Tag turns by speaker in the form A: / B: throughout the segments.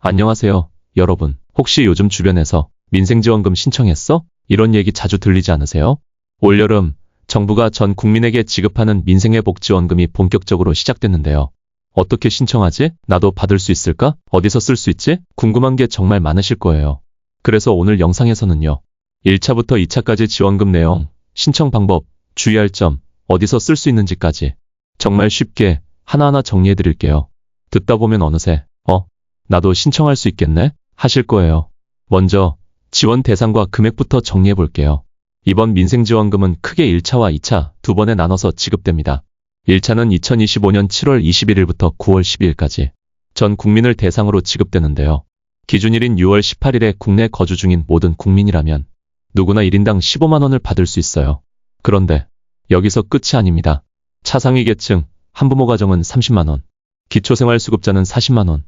A: 안녕하세요, 여러분. 혹시 요즘 주변에서 민생지원금 신청했어? 이런 얘기 자주 들리지 않으세요? 올여름 정부가 전 국민에게 지급하는 민생회복지원금이 본격적으로 시작됐는데요. 어떻게 신청하지? 나도 받을 수 있을까? 어디서 쓸 수 있지? 궁금한 게 정말 많으실 거예요. 그래서 오늘 영상에서는요. 1차부터 2차까지 지원금 내용, 신청 방법, 주의할 점, 어디서 쓸 수 있는지까지 정말 쉽게 하나하나 정리해 드릴게요. 듣다 보면 어느새 나도 신청할 수 있겠네? 하실 거예요. 먼저 지원 대상과 금액부터 정리해 볼게요. 이번 민생지원금은 크게 1차와 2차 두 번에 나눠서 지급됩니다. 1차는 2025년 7월 21일부터 9월 12일까지 전 국민을 대상으로 지급되는데요. 기준일인 6월 18일에 국내 거주 중인 모든 국민이라면 누구나 1인당 15만 원을 받을 수 있어요. 그런데 여기서 끝이 아닙니다. 차상위 계층, 한부모 가정은 30만 원, 기초생활수급자는 40만 원,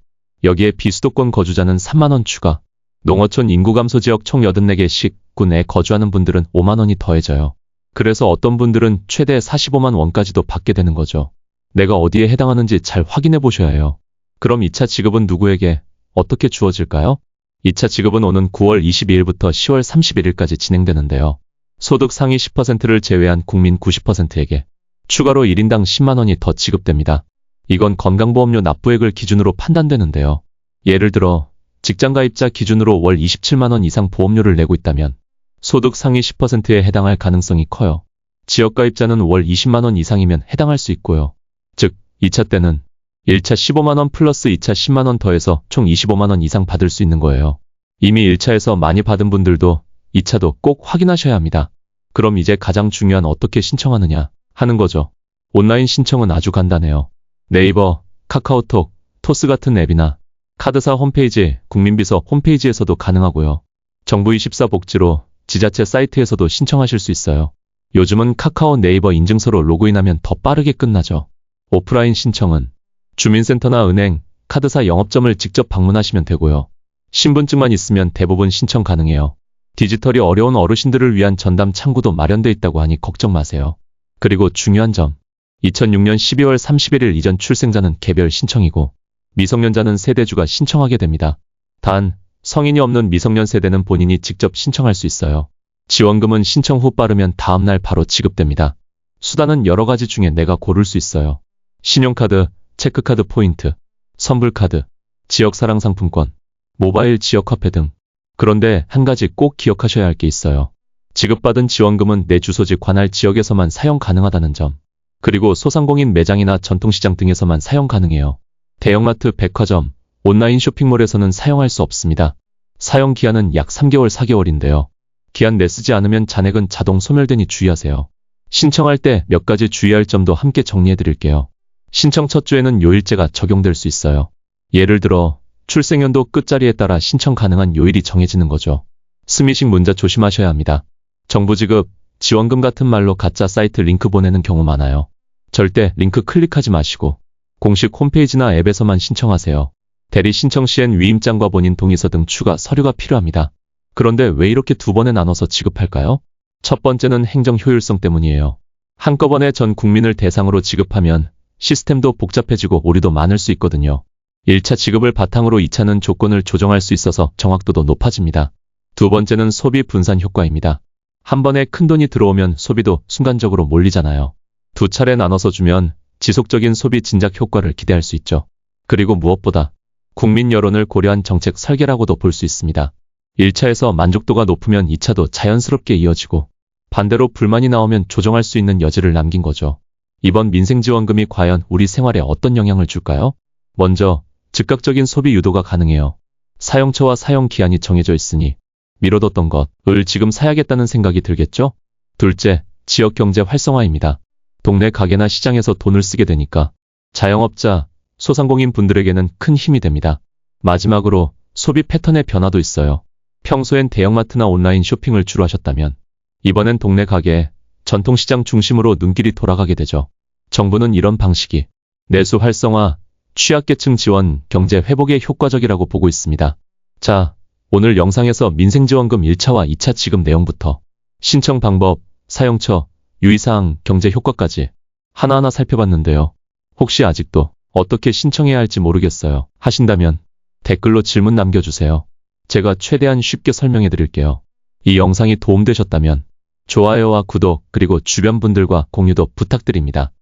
A: 여기에 비수도권 거주자는 3만 원 추가, 농어촌 인구감소 지역 총 84개 구 내에 거주하는 분들은 5만 원이 더해져요. 그래서 어떤 분들은 최대 45만 원까지도 받게 되는 거죠. 내가 어디에 해당하는지 잘 확인해 보셔야 해요. 그럼 2차 지급은 누구에게 어떻게 주어질까요? 2차 지급은 오는 9월 22일부터 10월 31일까지 진행되는데요. 소득 상위 10%를 제외한 국민 90%에게 추가로 1인당 10만 원이 더 지급됩니다. 이건 건강보험료 납부액을 기준으로 판단되는데요. 예를 들어 직장가입자 기준으로 월 27만 원 이상 보험료를 내고 있다면 소득 상위 10%에 해당할 가능성이 커요. 지역가입자는 월 20만 원 이상이면 해당할 수 있고요. 즉 2차 때는 1차 15만 원 플러스 2차 10만 원 더해서 총 25만 원 이상 받을 수 있는 거예요. 이미 1차에서 많이 받은 분들도 2차도 꼭 확인하셔야 합니다. 그럼 이제 가장 중요한 어떻게 신청하느냐 하는 거죠. 온라인 신청은 아주 간단해요. 네이버, 카카오톡, 토스 같은 앱이나 카드사 홈페이지, 국민비서 홈페이지에서도 가능하고요. 정부24 복지로 지자체 사이트에서도 신청하실 수 있어요. 요즘은 카카오 네이버 인증서로 로그인하면 더 빠르게 끝나죠. 오프라인 신청은 주민센터나 은행, 카드사 영업점을 직접 방문하시면 되고요. 신분증만 있으면 대부분 신청 가능해요. 디지털이 어려운 어르신들을 위한 전담 창구도 마련돼 있다고 하니 걱정 마세요. 그리고 중요한 점, 2006년 12월 31일 이전 출생자는 개별 신청이고 미성년자는 세대주가 신청하게 됩니다. 단, 성인이 없는 미성년 세대는 본인이 직접 신청할 수 있어요. 지원금은 신청 후 빠르면 다음날 바로 지급됩니다. 수단은 여러 가지 중에 내가 고를 수 있어요. 신용카드, 체크카드 포인트, 선불카드, 지역사랑상품권, 모바일 지역화폐 등. 그런데 한 가지 꼭 기억하셔야 할 게 있어요. 지급받은 지원금은 내 주소지 관할 지역에서만 사용 가능하다는 점. 그리고 소상공인 매장이나 전통시장 등에서만 사용 가능해요. 대형마트, 백화점, 온라인 쇼핑몰에서는 사용할 수 없습니다. 사용 기한은 약 3개월, 4개월인데요. 기한 내 쓰지 않으면 잔액은 자동 소멸되니 주의하세요. 신청할 때 몇 가지 주의할 점도 함께 정리해 드릴게요. 신청 첫 주에는 요일제가 적용될 수 있어요. 예를 들어 출생연도 끝자리에 따라 신청 가능한 요일이 정해지는 거죠. 스미싱 문자 조심하셔야 합니다. 정부 지급, 지원금 같은 말로 가짜 사이트 링크 보내는 경우 많아요. 절대 링크 클릭하지 마시고 공식 홈페이지나 앱에서만 신청하세요. 대리 신청 시엔 위임장과 본인 동의서 등 추가 서류가 필요합니다. 그런데 왜 이렇게 두 번에 나눠서 지급할까요? 첫 번째는 행정 효율성 때문이에요. 한꺼번에 전 국민을 대상으로 지급하면 시스템도 복잡해지고 오류도 많을 수 있거든요. 1차 지급을 바탕으로 2차는 조건을 조정할 수 있어서 정확도도 높아집니다. 두 번째는 소비 분산 효과입니다. 한 번에 큰돈이 들어오면 소비도 순간적으로 몰리잖아요. 두 차례 나눠서 주면 지속적인 소비 진작 효과를 기대할 수 있죠. 그리고 무엇보다 국민 여론을 고려한 정책 설계라고도 볼 수 있습니다. 1차에서 만족도가 높으면 2차도 자연스럽게 이어지고 반대로 불만이 나오면 조정할 수 있는 여지를 남긴 거죠. 이번 민생지원금이 과연 우리 생활에 어떤 영향을 줄까요? 먼저 즉각적인 소비 유도가 가능해요. 사용처와 사용 기한이 정해져 있으니 미뤄뒀던 것을 지금 사야겠다는 생각이 들겠죠? 둘째, 지역경제 활성화입니다. 동네 가게나 시장에서 돈을 쓰게 되니까 자영업자, 소상공인 분들에게는 큰 힘이 됩니다. 마지막으로 소비 패턴의 변화도 있어요. 평소엔 대형마트나 온라인 쇼핑을 주로 하셨다면 이번엔 동네 가게, 전통시장 중심으로 눈길이 돌아가게 되죠. 정부는 이런 방식이 내수 활성화, 취약계층 지원, 경제 회복에 효과적이라고 보고 있습니다. 자, 오늘 영상에서 민생지원금 1차와 2차 지급 내용부터 신청 방법, 사용처, 유의사항, 경제 효과까지 하나하나 살펴봤는데요. 혹시 아직도 어떻게 신청해야 할지 모르겠어요 하신다면 댓글로 질문 남겨주세요. 제가 최대한 쉽게 설명해 드릴게요. 이 영상이 도움되셨다면 좋아요와 구독 그리고 주변 분들과 공유도 부탁드립니다.